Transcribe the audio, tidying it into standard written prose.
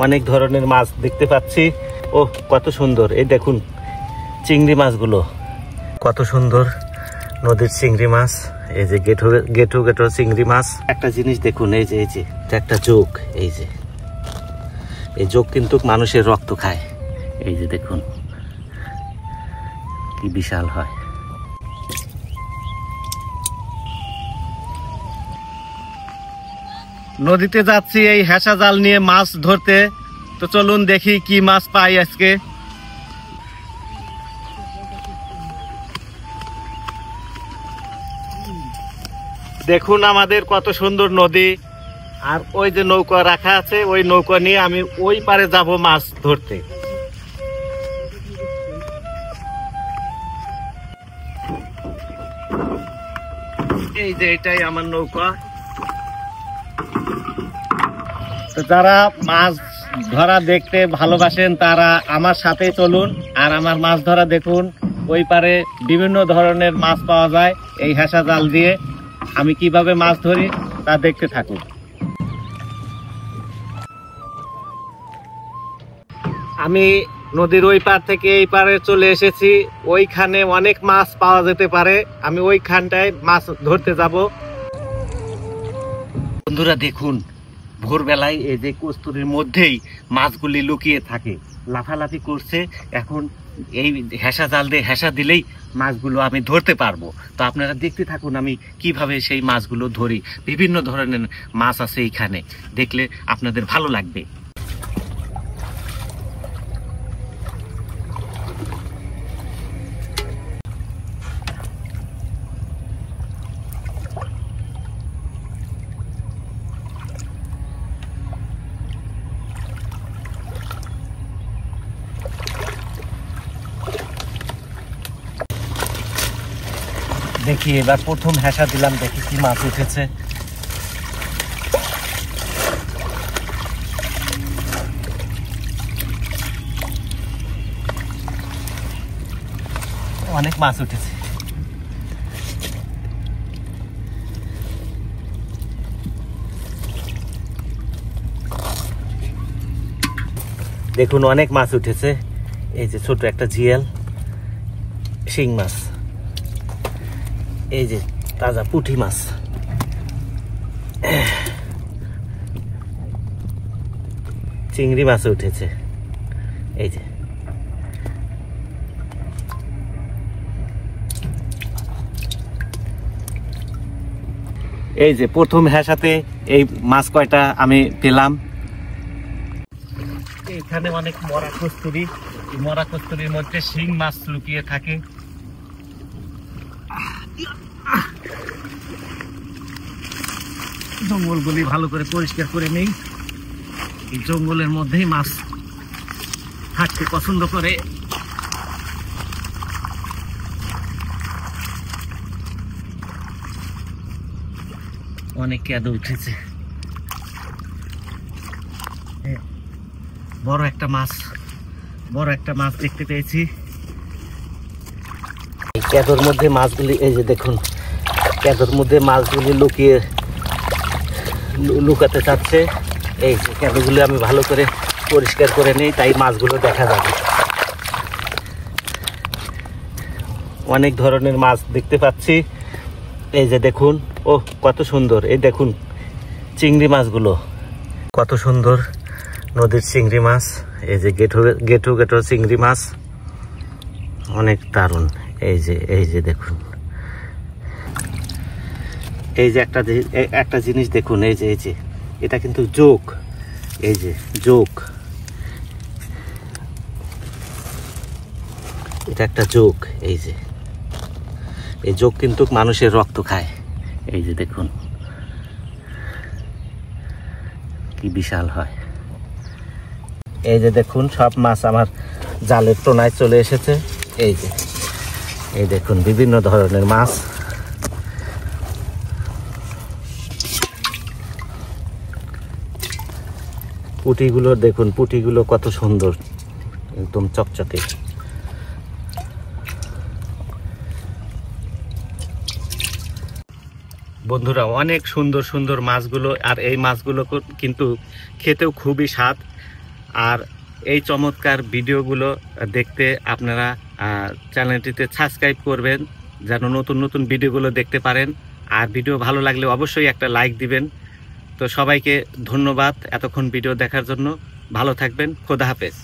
অনেক ধরনের মাছ দেখতে পাচ্ছি। ও কত সুন্দর, এই দেখুন চিংড়ি মাছগুলো কত সুন্দর, নদীর চিংড়ি মাছ। এই যে গেঠো গেঠো চিংড়ি মাছ। একটা জিনিস দেখুন, এই যে এটা একটা যোগ। এই যোগ কিন্তু মানুষের রক্ত খায়। এই যে দেখুন কি বিশাল হয়। নদীতে যাচ্ছি এই হেসা জাল নিয়ে মাছ ধরতে। তো চলুন দেখি কি মাছ পাই আজকে। দেখুন আমাদের কত সুন্দর নদী, আর ওই যে নৌকা রাখা আছে, ওই নৌকা নিয়ে আমি ওই পারে যাব মাছ ধরতে। এই যে এটাই আমার নৌকা। তো যারা মাছ ধরা দেখতে ভালোবাসেন তারা আমার সাথে চলুন, আর আমার মাছ ধরা দেখুন। ওই পারে বিভিন্ন ধরনের মাছ পাওয়া যায় এই হেসা জাল দিয়ে। আমি কিভাবে মাছ ধরি তা দেখতে থাকুন। আমি নদীর ওই পার থেকে এই পারে চলে এসেছি। ওইখানে অনেক মাছ পাওয়া যেতে পারে, আমি ওইখানটায় মাছ ধরতে যাব। বন্ধুরা দেখুন, ভোরবেলায় এই যে কস্তুরীর মধ্যেই মাছগুলি লুকিয়ে থাকে, লাফালাফি করছে। এখন এই হেসা জাল দিয়ে হেসা দিলেই মাছগুলো আমি ধরতে পারবো। তো আপনারা দেখতে থাকুন আমি কিভাবে সেই মাছগুলো ধরি। বিভিন্ন ধরনের মাছ আছে এইখানে, দেখলে আপনাদের ভালো লাগবে। দেখি এবার প্রথম হেসা দিলাম, দেখি কি মাছ উঠেছে। অনেক মাছ উঠেছে। দেখুন অনেক মাছ উঠেছে। এই যে ছোট একটা জিয়াল, শিং মাছ, এই যে তাজা পুঁটি মাছ, চিংড়ি মাছ উঠেছে। এই যে প্রথম হেসাতে এই মাছ কয়টা আমি পেলাম। এখানে অনেক মরা কস্তুরী, মরা কস্তুরীর মধ্যে শিং মাছ লুকিয়ে থাকে। জঙ্গলগুলি ভালো করে পরিষ্কার করে নেই। এই জঙ্গলের মধ্যেই মাছ থাকতে পছন্দ করে। অনেক কেঁদো উঠেছে। বড় একটা মাছ দেখতে পেয়েছি। এই কেঁদোর মধ্যে মাছগুলি, এই যে দেখুন কেঁদোর মধ্যে মাছগুলি লুকাতে চাচ্ছে। এই যে কেঁদোগুলি আমি ভালো করে পরিষ্কার করে নিই, তাই মাছগুলো দেখা যাবে। অনেক ধরনের মাছ দেখতে পাচ্ছি। এই যে দেখুন, ও কত সুন্দর, এই দেখুন চিংড়ি মাছগুলো কত সুন্দর, নদীর চিংড়ি মাছ। এই যে গেঠো গেঠো চিংড়ি মাছ, অনেক দারুণ। এই যে দেখুন, এই যে একটা জিনিস দেখুন, এই যে এটা কিন্তু যোগ। এই যে যোগ, এটা একটা যোগ। এই যে এই যোগ কিন্তু মানুষের রক্ত খায়। এই যে দেখুন কি বিশাল হয়। এই যে দেখুন সব মাছ আমার জালের টোনায় চলে এসেছে। এই দেখুন বিভিন্ন ধরনের মাছ। পুঁটিগুলো দেখুন, পুঁটিগুলো কত সুন্দর, একদম চকচকে। বন্ধুরা অনেক সুন্দর সুন্দর মাছগুলো, আর এই মাছগুলো কিন্তু খেতেও খুবই স্বাদ। আর এই চমৎকার ভিডিওগুলো দেখতে আপনারা চ্যানেলটিতে সাবস্ক্রাইব করবেন, যেন নতুন নতুন ভিডিওগুলো দেখতে পারেন। আর ভিডিও ভালো লাগলে অবশ্যই একটা লাইক দিবেন। তো সবাইকে ধন্যবাদ এতক্ষণ ভিডিও দেখার জন্য। ভালো থাকবেন। খোদা হাফেজ।